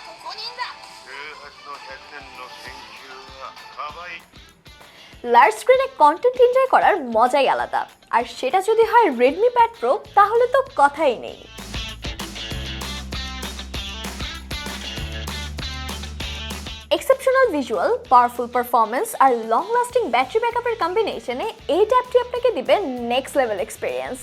ここにいんだ。18の100年の研究がかばい large স্ক্রিনে content enjoy করার মজাই আলাদা, আর সেটা যদি হয় রেডমি প্যাড প্রো তাহলে তো কথাই নেই। এক্সেপশনাল ভিজুয়াল, পাওয়ারফুল পারফরমেন্স আর লং লাস্টিং ব্যাটারি ব্যাকআপের কম্বিনেশনে এই ট্যাবটি আপনাকে দিবে next level experience.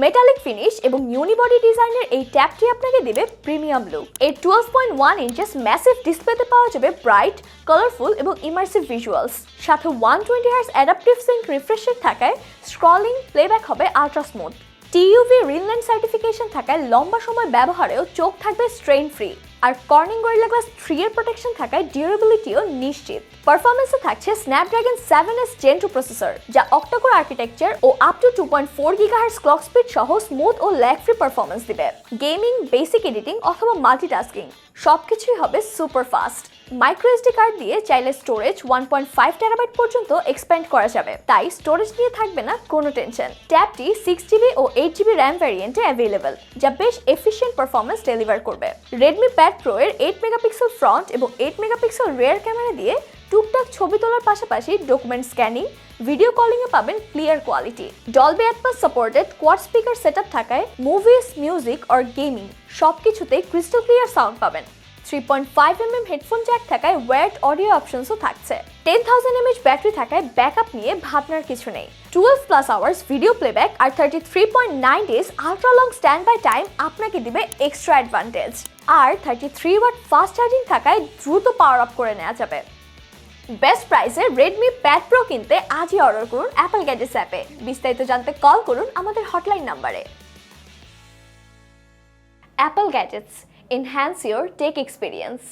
Metallic finish এবং ইউনিবডি ডিজাইনের এই ট্যাবটি আপনাকে দিবে প্রিমিয়াম লুক। এর 12.1 ইঞ্চেস ম্যাসিভ ডিসপ্লেতে পাওয়া যাবে ব্রাইট, কালারফুল এবং ইমার্সিভ ভিজুয়ালস, সাথে 120 hertz adaptive sync refresh rate থাকায় স্ক্রলিং প্লেব্যাক হবে ultra smooth. TUV Rheinland certification থাকায় লম্বা সময় ব্যবহারেও চোখ থাকবে স্ট্রেইন ফ্রি, আর কর্নিং গরিলা গ্লাস 3 এর প্রোটেকশন থাকায় ডিউরেবিলিটিও নিশ্চিত। পারফরমেন্সে থাকছে স্ন্যাপড্রাগন 7s Gen 2 প্রসেসর, যা অক্টাকোর আর্কিটেকচার ও up to 2.4 GHz clock speed সহ স্মুথ ও ল্যাগ ফ্রি পারফরমেন্স দিবে। গেমিং, বেসিক এডিটিং অথবা মাল্টিটাস্কিং সবকিছুই হবে super fast. Micro SD card দিয়ে চাইলে স্টোরেজ 1.5 টেরাবাইট পর্যন্ত এক্সপ্যান্ড করা যাবে, তাই স্টোরেজ নিয়ে থাকবে না কোনো টেনশন। ট্যাবটি 6GB ও 8GB র্যাম ভ্যারিয়েন্টে অ্যাভেলেবল, যা বেশ এফিশিয়েন্ট পারফরমেন্স ডেলিভার করবে। রেডমি প্যাড প্রো এর 8 মেগাপিক্সেল ফ্রন্ট এবং 8 মেগাপিক্সেল রিয়ার ক্যামেরা দিয়ে টুকটাক ছবি তোলার পাশাপাশি ডকুমেন্ট স্ক্যানিং, ভিডিও কলিং এ পাবেন clear quality. Dolby atoms supported quad speaker setup থাকায় মুভিজ, মিউজিক আর গেমিং সবকিছুতে ক্রিস্টাল ক্লিয়ার সাউন্ড পাবেন। 3.5mm হেডফোন জ্যাক থাকায় ওয়্যার্ড অডিও অপশনসও থাকছে। 10,000 mAh ব্যাটারি থাকায় ব্যাকআপ নিয়ে ভাবনার কিছু নেই। 12+ আওয়ার্স ভিডিও প্লেব্যাক আর 33.9 days ultra long stand by time আপনাকে দিবে এক্সট্রা অ্যাডভান্টেজ। আর 33 ওয়াট ফাস্ট চার্জিং থাকায় দ্রুত পাওয়ার আপ করে নেওয়া যাবে। বেস্ট প্রাইসে রেডমি প্যাড প্রো কিনতে আজই অর্ডার করুন অ্যাপল গ্যাজেটস অ্যাপে। বিস্তারিত জানতে কল করুন আমাদের হটলাইন নাম্বারে। Apple gadgets, enhance your tech experience.